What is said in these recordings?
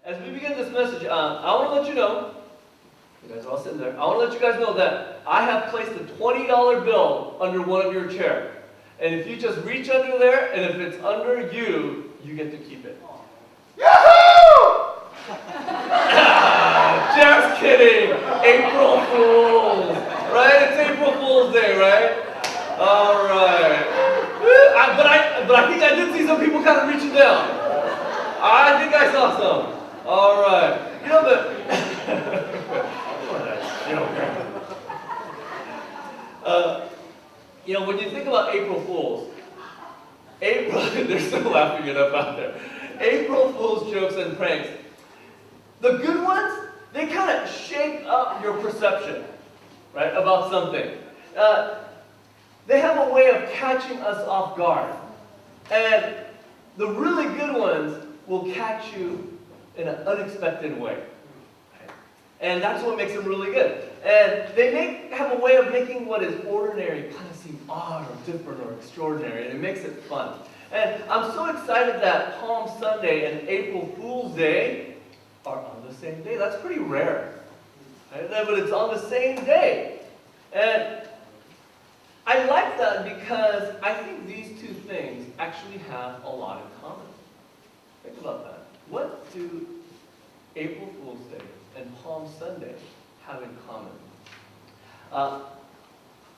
As we begin this message, I want to let you know, you guys are all sitting there, I want to let you guys know that I have placed a $20 bill under one of your chairs. And if you just reach under there, and if it's under you, you get to keep it. Yahoo! Just kidding! April Fools! Right? It's April Fool's Day, right? Alright. But I think I did see some people kind of reaching down. I think I saw some. Alright. You know, but you know, when you think about April Fools, they're still laughing it up out there. April Fool's jokes and pranks. The good ones, they kind of shake up your perception, right, about something. They have a way of catching us off guard. And the really good ones will catch you in an unexpected way. Right? And that's what makes them really good. And they have a way of making what is ordinary kind of seem odd or different or extraordinary, and it makes it fun. And I'm so excited that Palm Sunday and April Fool's Day are on the same day. That's pretty rare. Right? But it's on the same day. And I like that because I think these two things actually have a lot in common. Think about that. What do April Fool's Day and Palm Sunday have in common?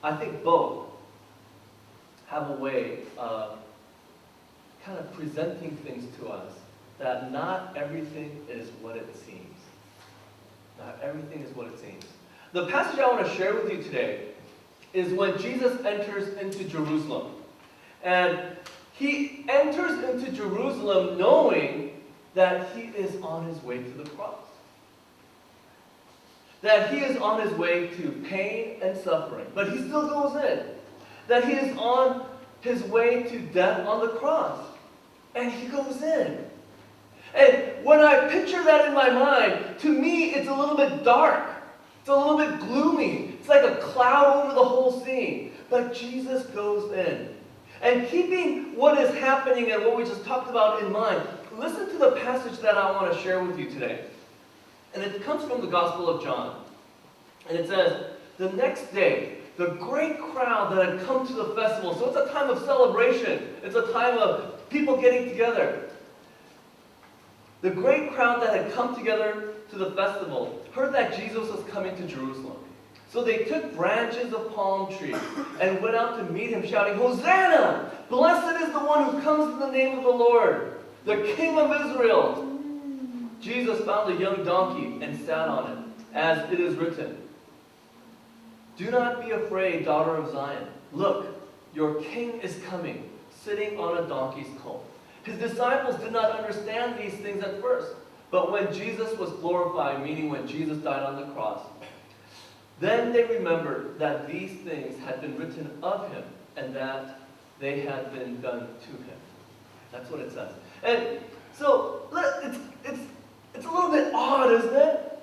I think both have a way of kind of presenting things to us that not everything is what it seems. Not everything is what it seems. The passage I want to share with you today is when Jesus enters into Jerusalem. And he enters into Jerusalem knowing that he is on his way to the cross. That he is on his way to pain and suffering. But he still goes in. That he is on his way to death on the cross. And he goes in. And when I picture that in my mind, to me it's a little bit dark. It's a little bit gloomy. It's like a cloud over the whole scene. But Jesus goes in. And keeping what is happening and what we just talked about in mind, listen to the passage that I want to share with you today. And it comes from the Gospel of John. And it says, the next day, the great crowd that had come to the festival. So it's a time of celebration. It's a time of people getting together. The great crowd that had come together to the festival heard that Jesus was coming to Jerusalem. So they took branches of palm trees and went out to meet him, shouting, Hosanna! Blessed is the one who comes in the name of the Lord, the King of Israel. Jesus found a young donkey and sat on it, as it is written, do not be afraid, daughter of Zion. Look, your king is coming, sitting on a donkey's colt. His disciples did not understand these things at first. But when Jesus was glorified, meaning when Jesus died on the cross, then they remembered that these things had been written of him and that they had been done to him. That's what it says. And so it's a little bit odd, isn't it?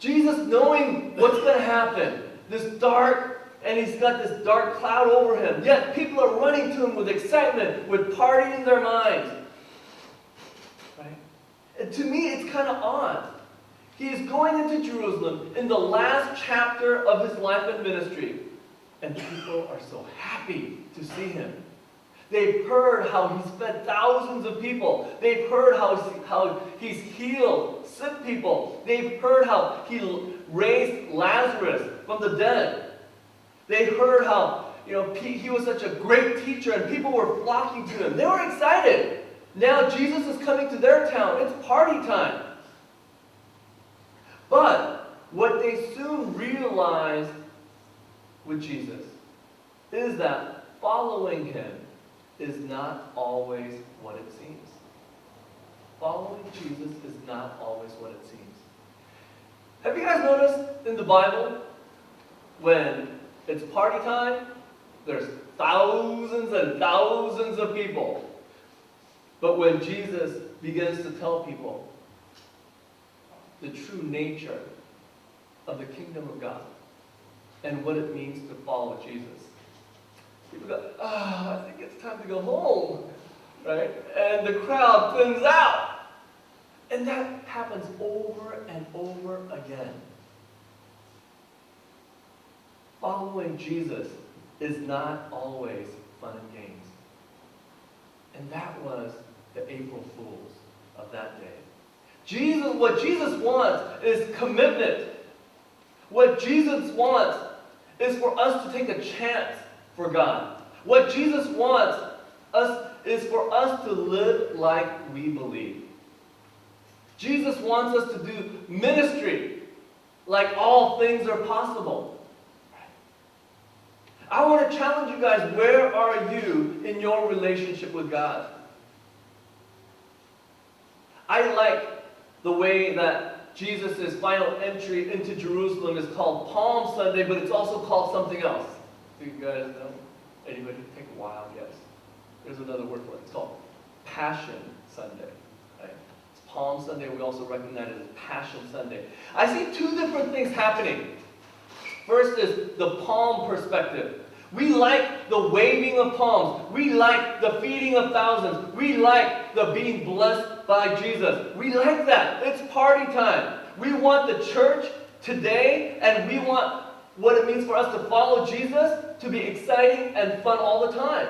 Jesus knowing what's going to happen. This dark, and he's got this dark cloud over him. Yet people are running to him with excitement, with party in their minds. Right? And to me, it's kind of odd. He is going into Jerusalem in the last chapter of his life and ministry. And people are so happy to see him. They've heard how he's fed thousands of people. They've heard how he's healed sick people. They've heard how he raised Lazarus from the dead. They heard how he was such a great teacher and people were flocking to him. They were excited. Now Jesus is coming to their town. It's party time. But what they soon realized with Jesus is that following him is not always what it seems. Following Jesus is not always what it seems. Have you guys noticed in the Bible, when it's party time, there's thousands and thousands of people. But when Jesus begins to tell people the true nature of the kingdom of God and what it means to follow Jesus, people go, I think it's time to go home, right? And the crowd thins out. And that happens over and over again. Following Jesus is not always fun and games. And that was the April Fools of that day. What Jesus wants is commitment. What Jesus wants is for us to take a chance for God. What Jesus wants is for us to live like we believe. Jesus wants us to do ministry like all things are possible. I want to challenge you guys, where are you in your relationship with God? I like the way that Jesus' final entry into Jerusalem is called Palm Sunday, but it's also called something else. Do you guys know? Anybody? Take a wild guess. There's another word for it. It's called Passion Sunday. Right? It's Palm Sunday. We also recognize it as Passion Sunday. I see two different things happening. First is the palm perspective. We like the waving of palms. We like the feeding of thousands. We like the being blessed by Jesus. We like that. It's party time. We want the church today, and we want what it means for us to follow Jesus to be exciting and fun all the time.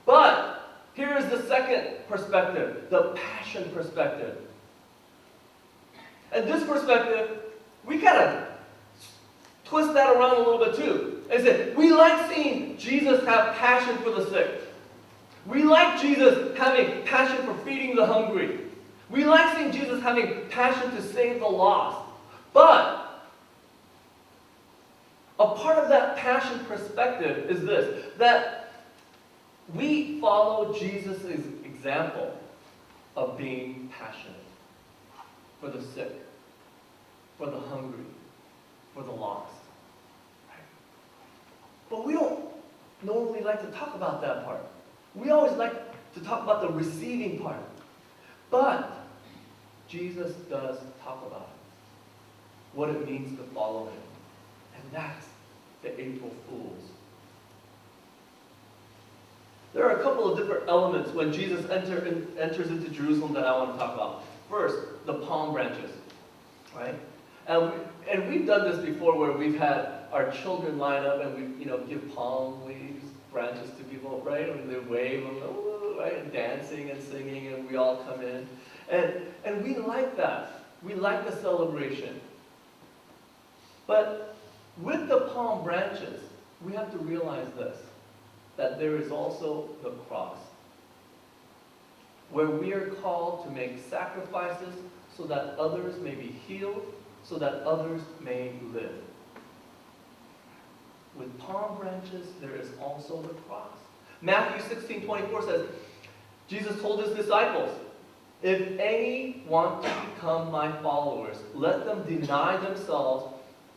But here is the second perspective, the passion perspective. And this perspective, we gotta twist that around a little bit too. Is that we like seeing Jesus have passion for the sick. We like Jesus having passion for feeding the hungry. We like seeing Jesus having passion to save the lost. But a part of that passion perspective is this, that we follow Jesus' example of being passionate for the sick, for the hungry, for the lost. But we don't normally like to talk about that part. We always like to talk about the receiving part. But Jesus does talk about it, what it means to follow him. And that's the April Fools. There are a couple of different elements when Jesus enters into Jerusalem that I want to talk about. First, the palm branches, right? And we've done this before, where we've had our children line up and we, give palm leaves, branches to people, right? And they wave them, right? And dancing and singing, and we all come in, and we like that. We like the celebration. But with the palm branches, we have to realize this, that there is also the cross, where we are called to make sacrifices so that others may be healed, so that others may live. With palm branches, there is also the cross. Matthew 16:24 says, Jesus told his disciples, if any want to become my followers, let them deny themselves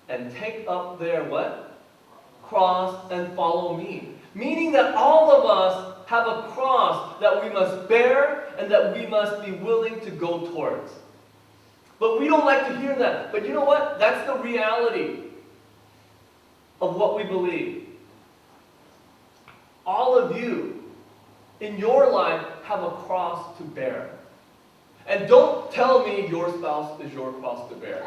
and take up their what? Cross and follow me. Meaning that all of us have a cross that we must bear and that we must be willing to go towards. But we don't like to hear that. But you know what? That's the reality of what we believe. All of you in your life have a cross to bear. And don't tell me your spouse is your cross to bear.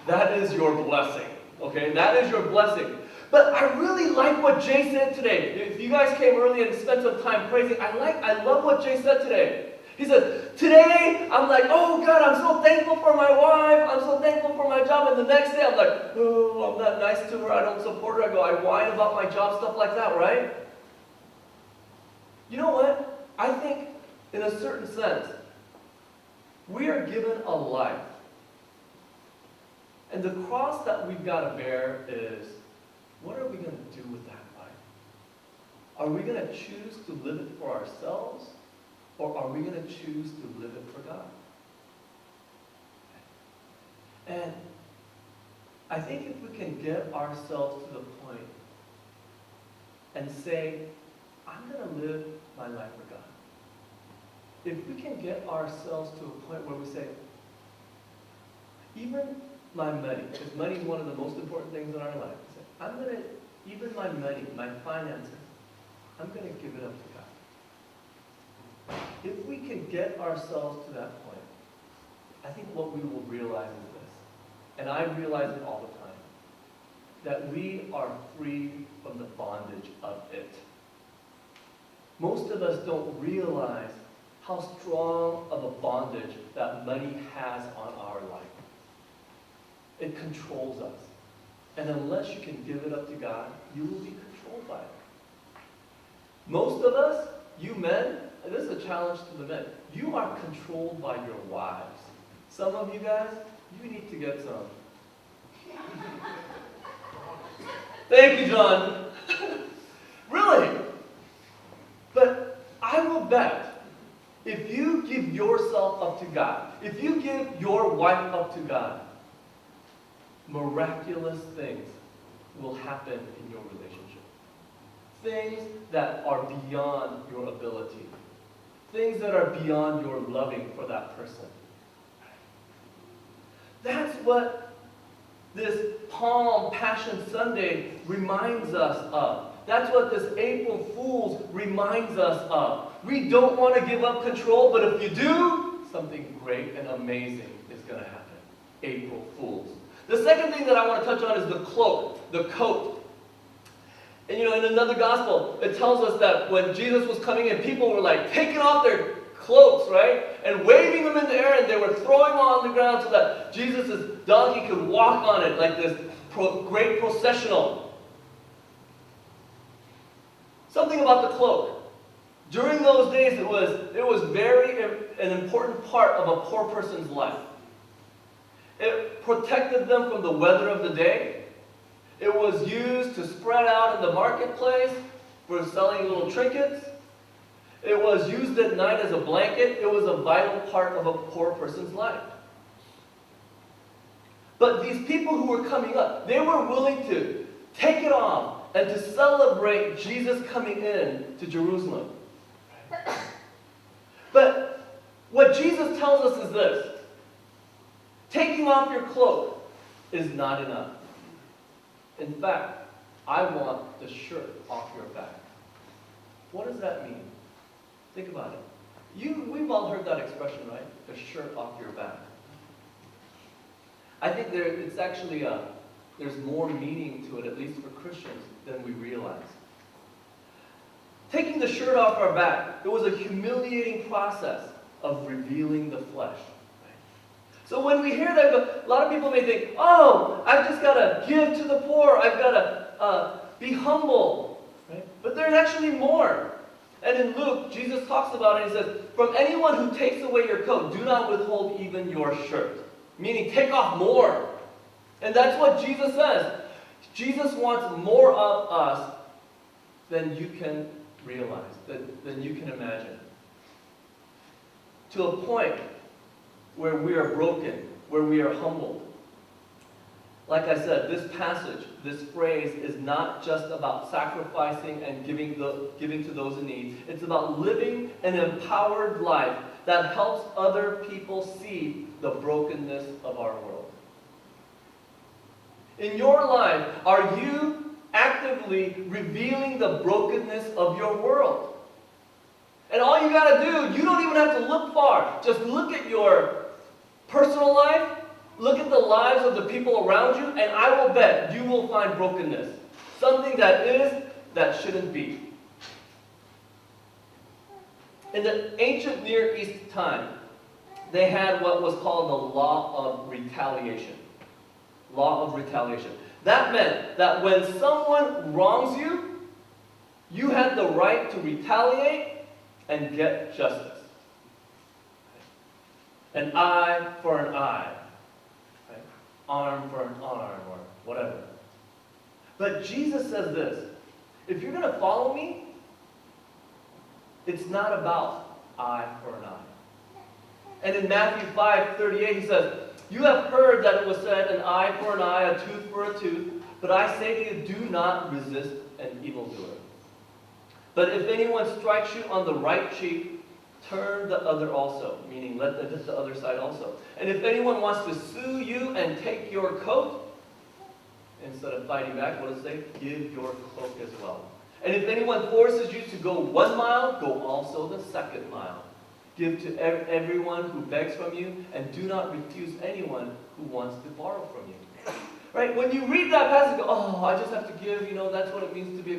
That is your blessing. Okay? That is your blessing. But I really like what Jay said today. If you guys came early and spent some time praising, I love what Jay said today. He says, today, I'm like, oh God, I'm so thankful for my wife. I'm so thankful for my job. And the next day, I'm like, oh, I'm not nice to her. I don't support her. I whine about my job, stuff like that, right? You know what? I think, in a certain sense, we are given a life. And the cross that we've got to bear is, what are we going to do with that life? Are we going to choose to live it for ourselves? Or are we going to choose to live it for God? And I think if we can get ourselves to the point and say, I'm going to live my life for God. If we can get ourselves to a point where we say, even my money, because money is one of the most important things in our life. I'm going to, even my money, my finances, I'm going to give it up to God. If we can get ourselves to that point, I think what we will realize is this, and I realize it all the time, that we are free from the bondage of it. Most of us don't realize how strong of a bondage that money has on our life. It controls us. And unless you can give it up to God, you will be controlled by it. Most of us, you men, and this is a challenge to the men, you are controlled by your wives. Some of you guys, you need to get some. Thank you, John. Really? But I will bet, if you give yourself up to God, if you give your wife up to God, miraculous things will happen in your relationship. Things that are beyond your ability. Things that are beyond your loving for that person. That's what this Palm Passion Sunday reminds us of. That's what this April Fools reminds us of. We don't want to give up control, but if you do, something great and amazing is going to happen. April Fools. The second thing that I want to touch on is the cloak, the coat. And in another gospel, it tells us that when Jesus was coming in, people were like taking off their cloaks, right? And waving them in the air, and they were throwing them on the ground so that Jesus' donkey could walk on it like this great processional. Something about the cloak. During those days, it was very an important part of a poor person's life. It protected them from the weather of the day. It was used to spread out in the marketplace for selling little trinkets. It was used at night as a blanket. It was a vital part of a poor person's life. But these people who were coming up, they were willing to take it off and to celebrate Jesus coming in to Jerusalem. But what Jesus tells us is this: taking off your cloak is not enough. In fact, I want the shirt off your back. What does that mean? Think about it. We've all heard that expression, right? The shirt off your back. I think it's actually there's more meaning to it, at least for Christians, than we realize. Taking the shirt off our back, it was a humiliating process of revealing the flesh. So when we hear that, a lot of people may think, oh, I've just got to give to the poor. I've got to be humble. Right? But there's actually more. And in Luke, Jesus talks about it. He says, from anyone who takes away your coat, do not withhold even your shirt. Meaning, take off more. And that's what Jesus says. Jesus wants more of us than you can realize, than you can imagine. To a point where we are broken, where we are humbled. Like I said, this passage, this phrase is not just about sacrificing and giving to those in need. It's about living an empowered life that helps other people see the brokenness of our world. In your life, are you actively revealing the brokenness of your world? And all you got to do, you don't even have to look far. Just look at your personal life, look at the lives of the people around you, and I will bet you will find brokenness. Something that is, that shouldn't be. In the ancient Near East time, they had what was called the law of retaliation. Law of retaliation. That meant that when someone wrongs you, you had the right to retaliate and get justice. An eye for an eye. Right? Arm for an arm, or whatever. But Jesus says this: if you're going to follow me, it's not about eye for an eye. And in Matthew 5:38, he says, you have heard that it was said, an eye for an eye, a tooth for a tooth, but I say to you, do not resist an evildoer. But if anyone strikes you on the right cheek, turn the other also, meaning let the other side also. And if anyone wants to sue you and take your coat, instead of fighting back, what does it say? Give your cloak as well. And if anyone forces you to go 1 mile, go also the 2nd mile. Give to everyone who begs from you, and do not refuse anyone who wants to borrow from you. Right? When you read that passage, you go, oh, I just have to give, that's what it means to be a